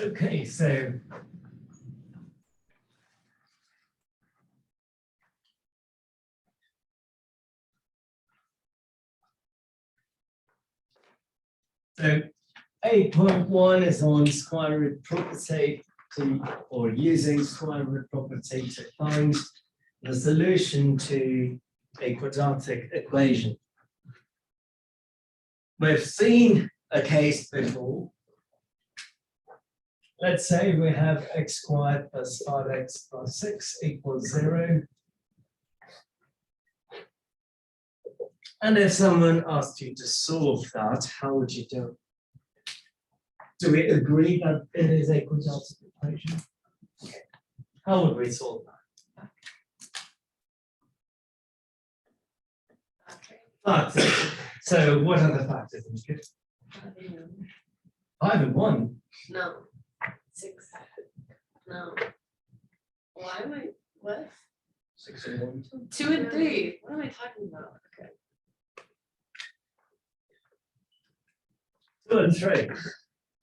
Okay, so So 8.1 is on square root property or using square root property to find the solution to a quadratic equation. We've seen a case before. Let's say we have x squared plus 5x plus 6 equals 0. And if someone asked you to solve that, how would you do it? Do we agree that it is a quadratic equation? Okay. How would we solve that? Factors. So what are the factors? 5 and 1. No. 6. No. Why am I, what? 6 and 1. 2 and 3. What am I talking about? Okay. 2 and 3.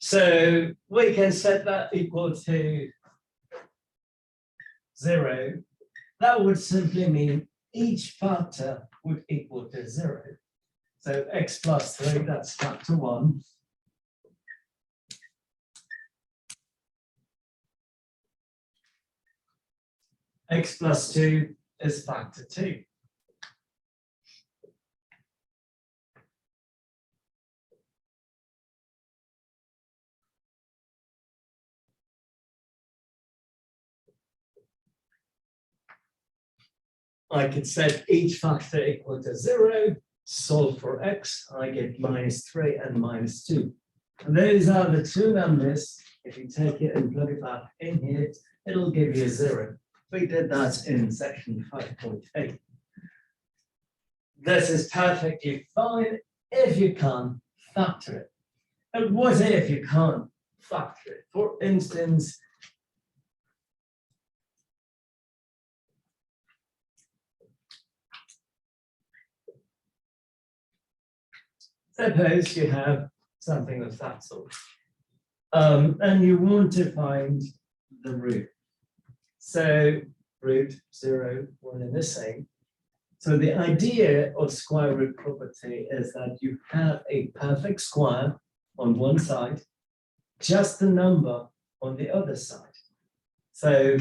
So we can set that equal to 0. That would simply mean each factor would equal to 0. So x plus 3, that's factor 1. X plus 2 is factor 2. I could set each factor equal to 0, solve for x, I get -3 and -2. And those are the two numbers. If you take it and plug it back in here, it'll give you 0. We did that in section 5.8. This is perfectly fine if you can factor it. And what if you can't factor it? For instance, suppose you have something of that sort, and you want to find the root. So root 0, 1 and the same. So the idea of square root property is that you have a perfect square on one side, just the number on the other side. So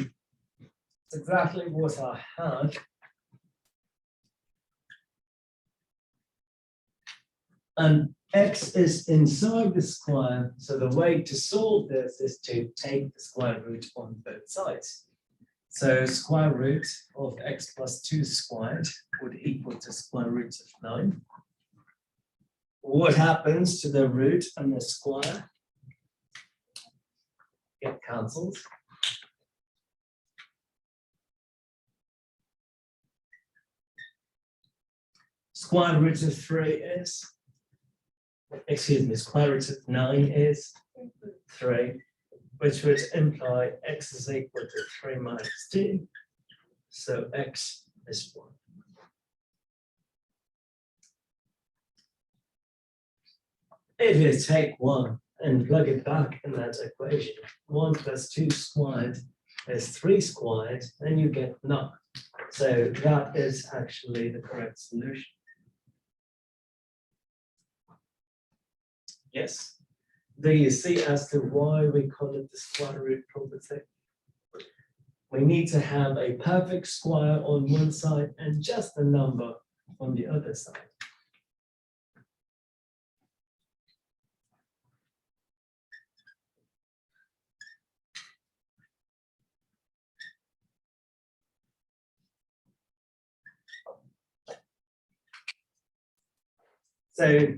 it's exactly what I had. And x is inside the square, so the way to solve this is to take the square root on both sides. So square root of x plus 2 squared would equal to square root of 9. What happens to the root and the square? Get cancelled. Square root of 3 is, excuse me, square root of 9 is 3, which would imply x is equal to 3 minus 2. So x is 1. If you take 1 and plug it back in that equation, 1 plus 2 squared is 3 squared, and you get 9. So that is actually the correct solution. Yes. Do you see as to why we call it the square root property? We need to have a perfect square on one side and just a number on the other side. So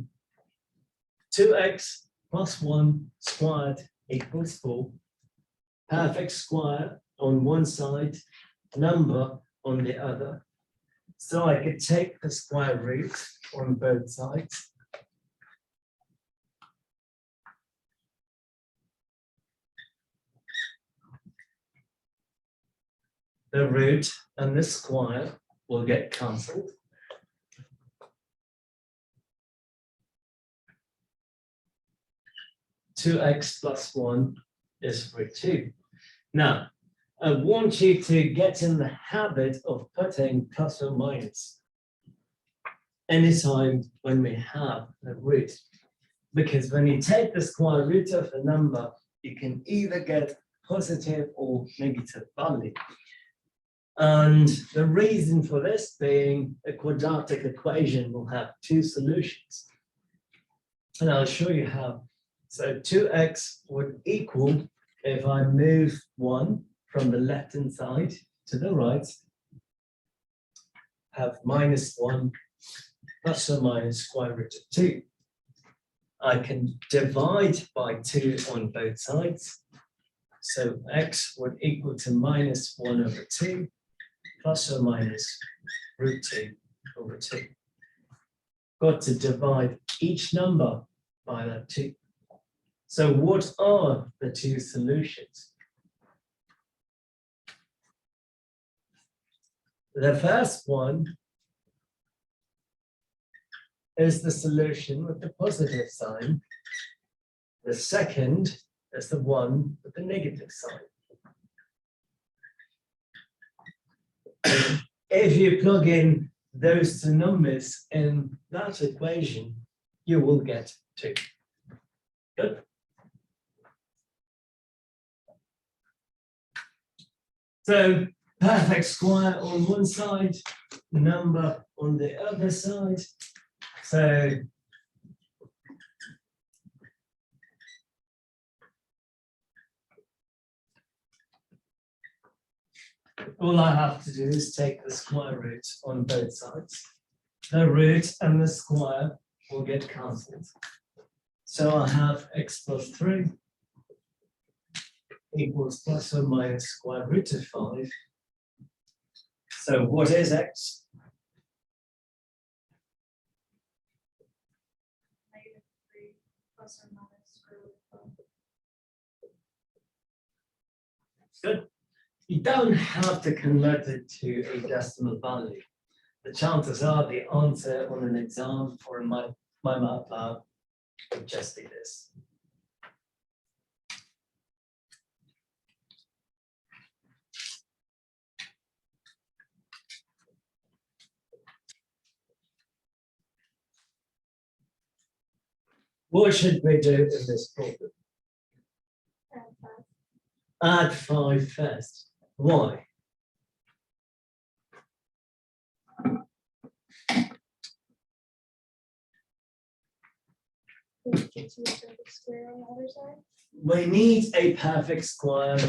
2x plus 1 squared equals 4. Perfect square on one side, number on the other. So I could take the square root on both sides. The root and the square will get cancelled. Two x plus 1 is root 2. Now, I want you to get in the habit of putting plus or minus anytime when we have a root. Because when you take the square root of a number, you can either get positive or negative value. And the reason for this being a quadratic equation will have two solutions. And I'll show you how. So 2x would equal, if I move 1 from the left-hand side to the right, have minus 1 plus or minus square root of 2. I can divide by 2 on both sides. So x would equal to minus 1 over 2 plus or minus root 2 over 2. Got to divide each number by that 2. So what are the two solutions? The first one is the solution with the positive sign. The second is the one with the negative sign. If you plug in those two numbers in that equation, you will get 2. Good. So perfect square on one side, number on the other side. So all I have to do is take the square root on both sides. The root and the square will get cancelled. So I have x plus 3 equals plus or minus square root of 5. So what is x? -3 plus or minus square root of 5. Good. You don't have to convert it to a decimal value. The chances are the answer on an exam or in my MATLAB would just be this. What should we do in this problem? Add 5 first. Why? We need a perfect square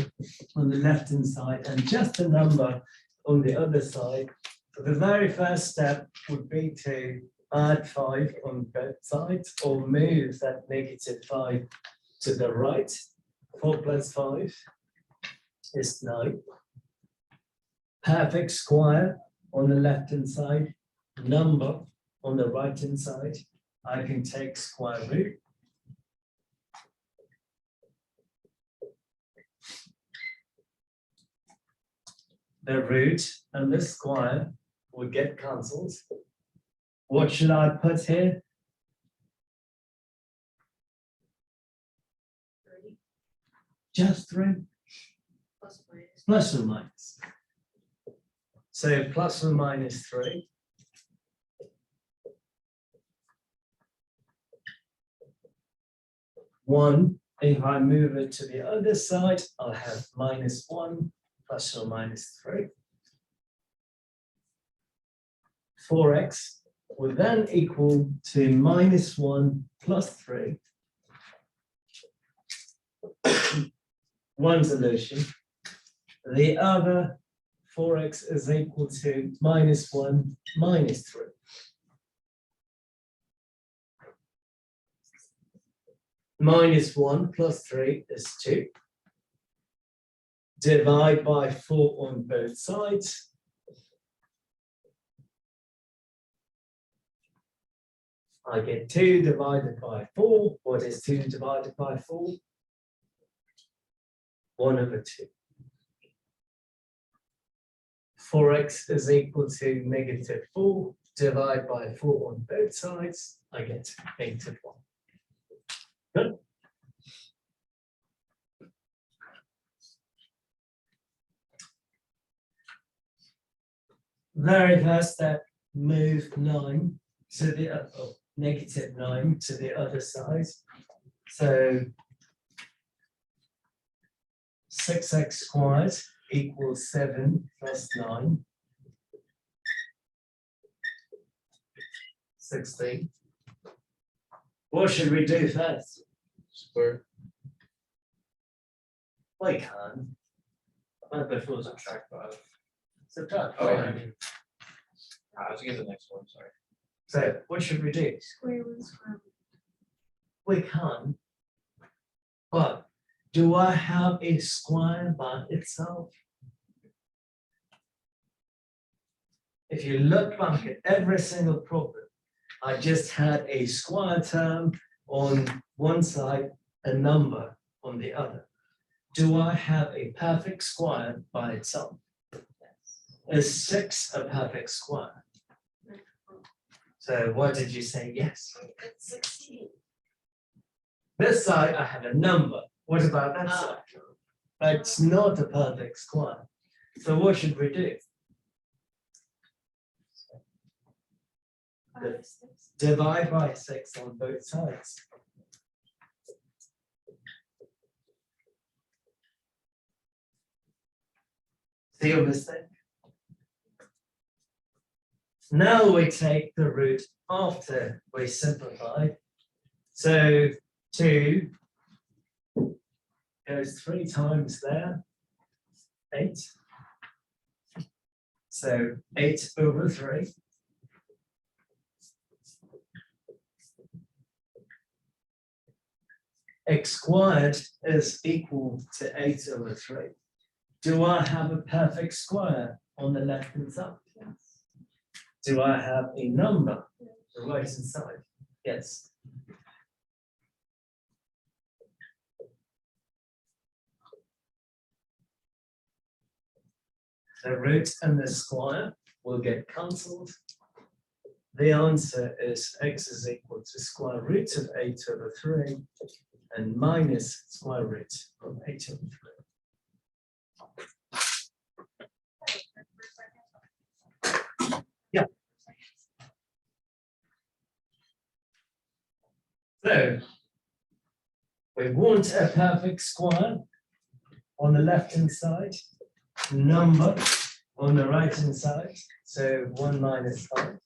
on the left-hand side and just a number on the other side. So the very first step would be to add 5 on both sides or move that negative 5 to the right. 4 plus 5 is 9. Perfect square on the left-hand side, number on the right-hand side. I can take square root. The root and the square will get cancelled. What should I put here? 30 Just 3. plus or minus. Plus or minus. So plus or minus 3. One, if I move it to the other side, I'll have minus 1 plus or minus 3. 4x will then equal to minus 1 plus 3. One solution. The other 4x is equal to minus 1 minus 3. Minus 1 plus 3 is 2. Divide by 4 on both sides. I get 2 divided by 4. What is 2 divided by 4? 1 over 2. 4x is equal to negative 4. Divide by 4 on both sides. I get negative 1. Good. Very first step, move 9 to the negative 9 to the other side. So 6x squared equals 7 plus 9. 16. What should we do first? Square. We can. Before subtract 5. Subtract. Oh, yeah, I five. mean. I was thinking the next one, sorry. So what should we do? Square root square root. We can. But do I have a square by itself? If you look back at every single problem, I just had a square term on one side, a number on the other. Do I have a perfect square by itself? Is 6 a perfect square? So what did you say? Yes. It's 16. This side, I have a number. What about that side? It's not a perfect square. So what should we do? 5, 6. Divide by 6 on both sides. See your mistake? Now we take the root after we simplify. So 2 goes 3 times there, 8. So 8 over 3. X squared is equal to 8 over 3. Do I have a perfect square on the left hand side? Yes. Do I have a number on the right hand side? Yes. The root and the square will get cancelled. The answer is x is equal to square root of 8 over 3 and minus square root of 8 over 3. Yeah. So we want a perfect square on the left hand side, number on the right hand side. So 1 minus 5.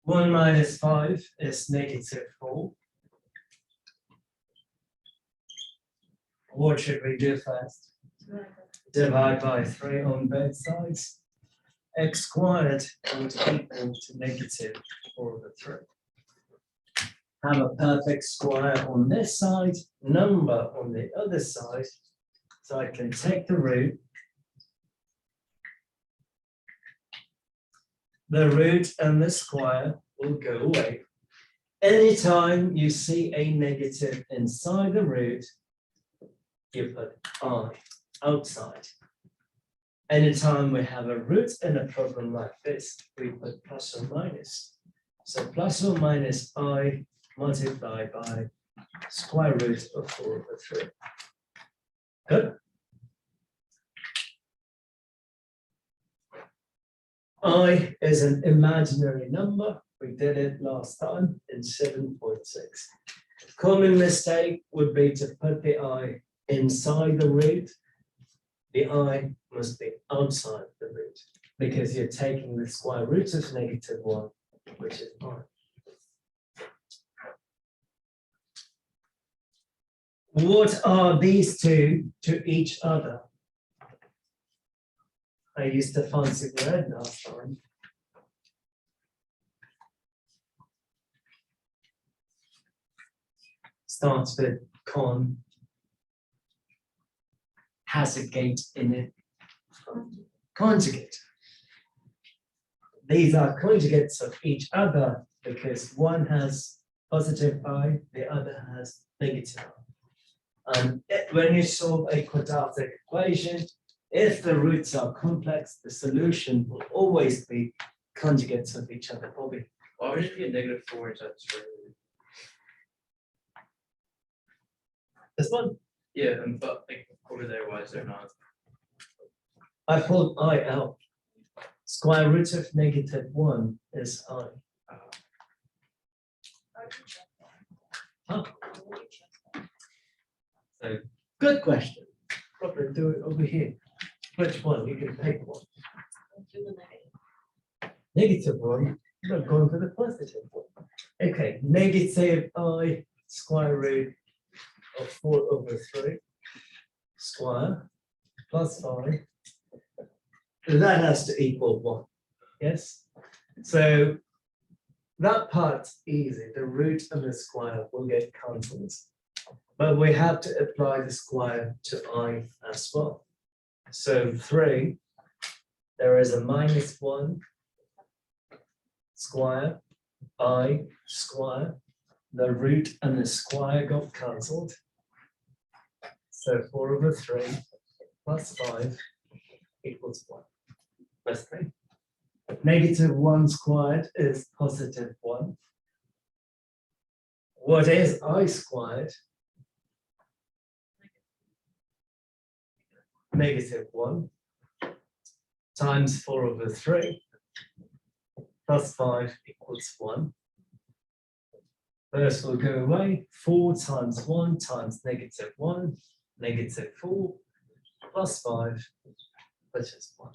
1 minus 5 is negative 4. What should we do first? Divide by 3 on both sides. X squared would equal to negative 4 over 3. Have a perfect square on this side, number on the other side. So I can take the root. The root and the square will go away. Anytime you see a negative inside the root, you put I outside. Anytime we have a root in a problem like this, we put plus or minus. So plus or minus I multiplied by square root of 4 over 3. Good. I is an imaginary number. We did it last time in 7.6. Common mistake would be to put the I inside the root. The I must be outside the root because you're taking the square root of negative 1, which is I. What are these two to each other? I used the fancy word last time. Starts with con, has a gate in it. Conjugate. These are conjugates of each other because one has positive I, the other has negative I. When you solve a quadratic equation, if the roots are complex, the solution will always be conjugates of each other. Bobby. Why would it be a negative 4 inside the square root? This one? Yeah, but like over there, why is there not? I pulled I out. Square root of -1 is I. Huh? So, good question. Probably do it over here. Which one? You can pick one. -1. Not going for the positive one. Okay, negative I square root of 4/3 square plus 5. That has to equal 1. Yes? So that part's easy. The root and the square will get cancelled. But we have to apply the square to I as well. So 3, there is a -1 square, I square. The root and the square got cancelled. So 4/3 plus 5 equals 1. Plus 3. -1 squared is +1. What is I squared? -1 times 4/3 plus 5 equals 1. First will go away. 4 times 1 times -1, -4 plus 5, which is 1.